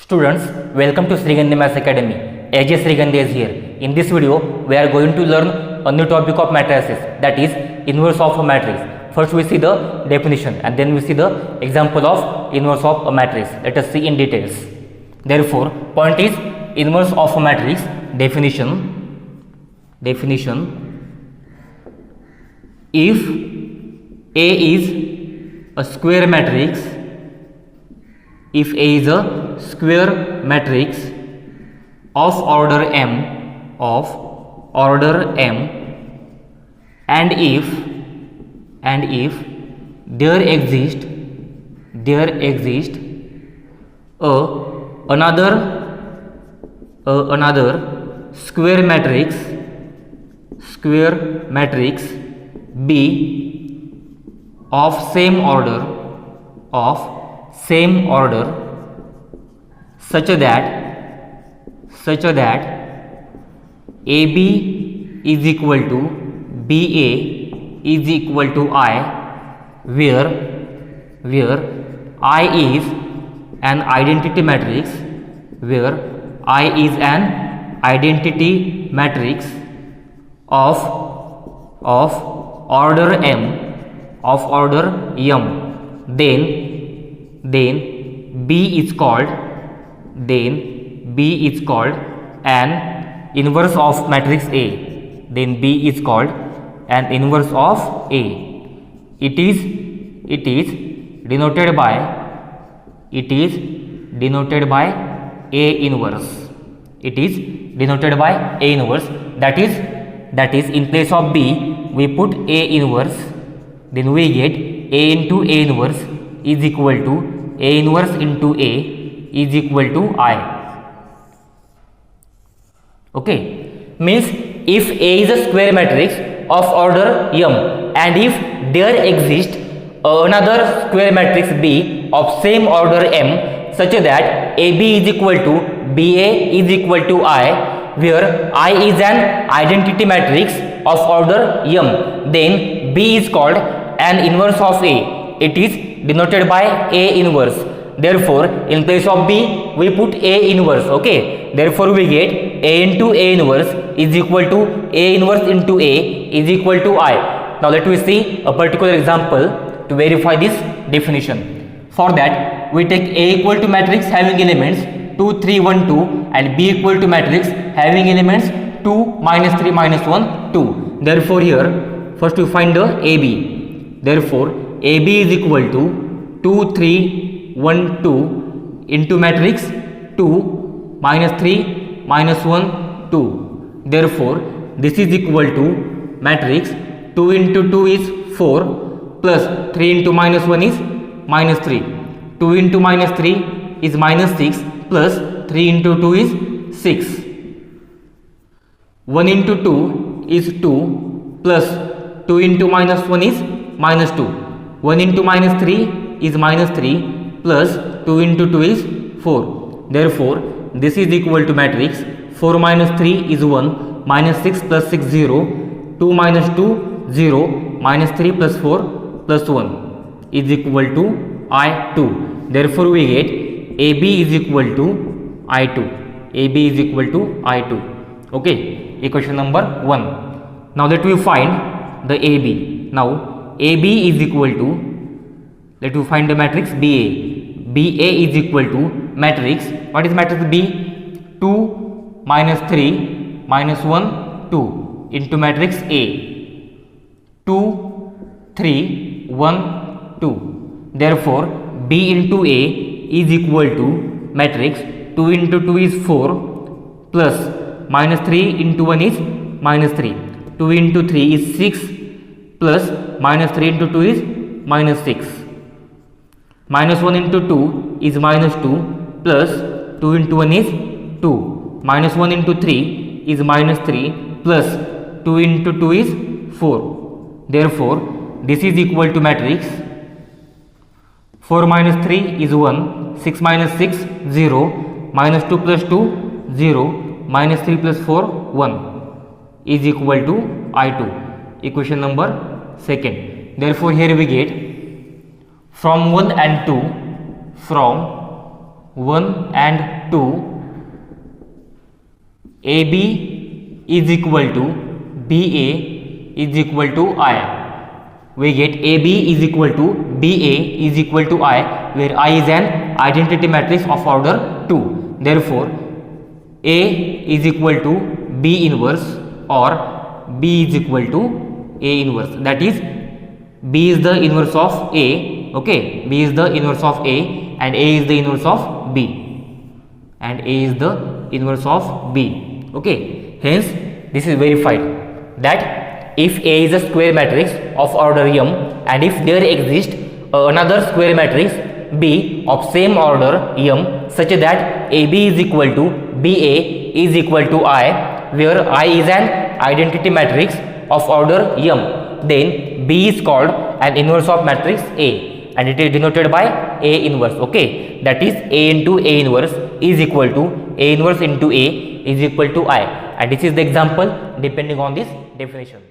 Students, welcome to Srigandhi Maths Academy. AJ Srigandhi is here. In this video, we are going to learn a new topic of matrices, that is inverse of a matrix. First we see the definition and then we see the example of inverse of a matrix. Let us see in details. Therefore, point is inverse of a matrix. Definition. If A is a square matrix, if A is a square matrix of order M, and if there exist another square matrix B of same order such that AB is equal to BA is equal to I, where I is an identity matrix, of order M, then B is called an inverse of matrix A. Then B is called an inverse of A. It is denoted by A inverse. It is denoted by A inverse. That is in place of B we put A inverse. Then we get A into A inverse is equal to A inverse into A is equal to I. Okay, means if A is a square matrix of order M and if there exists another square matrix B of same order M such that AB is equal to BA is equal to I, where I is an identity matrix of order M, then B is called an inverse of A. It is denoted by A inverse. Therefore, in place of B we put A inverse. Okay, therefore we get A into A inverse is equal to A inverse into A is equal to I. Now let me see a particular example to verify this definition. For that, we take A equal to matrix having elements 2, 3, 1, 2 and B equal to matrix having elements 2, minus 3, minus 1, 2. Therefore here first we find the AB. Therefore AB is equal to 2, 3, 1, 2 into matrix 2, minus 3, minus 1, 2. Therefore this is equal to matrix 2 into 2 is 4 plus 3 into minus 1 is minus 3. 2 into minus 3 is minus 6 plus 3 into 2 is 6. 1 into 2 is 2 plus 2 into minus 1 is minus 2. 1 into minus 3 is minus 3 plus 2 into 2 is 4. Therefore this is equal to matrix 4 minus 3 is 1, minus 6 plus 6 0, 2 minus 2 0, minus 3 plus 4 plus 1 is equal to I2. Therefore we get AB is equal to I2. AB is equal to I2. Okay, equation number 1. Now let me find the AB. Now AB is equal to, let me find the matrix BA. BA is equal to matrix, what is matrix B? 2 minus 3 minus 1 2 into matrix A. 2 3 1 2. Therefore B into A is equal to matrix 2 into 2 is 4 plus minus 3 into 1 is minus 3. 2 into 3 is 6 plus minus 3 into 2 is minus 6. Minus 1 into 2 is minus 2 plus 2 into 1 is 2. Minus 1 into 3 is minus 3 plus 2 into 2 is 4. Therefore this is equal to matrix 4 minus 3 is 1, 6 minus 6 0, minus 2 plus 2 0, minus 3 plus 4 1 is equal to I2. Equation number 2nd. Therefore here we get from 1 and 2, from 1 and 2, AB is equal to BA is equal to I. We get AB is equal to BA is equal to I, where I is an identity matrix of order 2. Therefore, A is equal to B inverse or B is equal to A inverse. That is, B is the inverse of A. Okay, B is the inverse of A and A is the inverse of B. And A is the inverse of B. Okay, hence this is verified that if A is a square matrix of order m and if there exists another square matrix B of same order m such that AB is equal to BA is equal to I, where I is an identity matrix of order m, then B is called an inverse of matrix A and it is denoted by A inverse. Okay, that is A into A inverse is equal to A inverse into A is equal to I, and this is the example depending on this definition.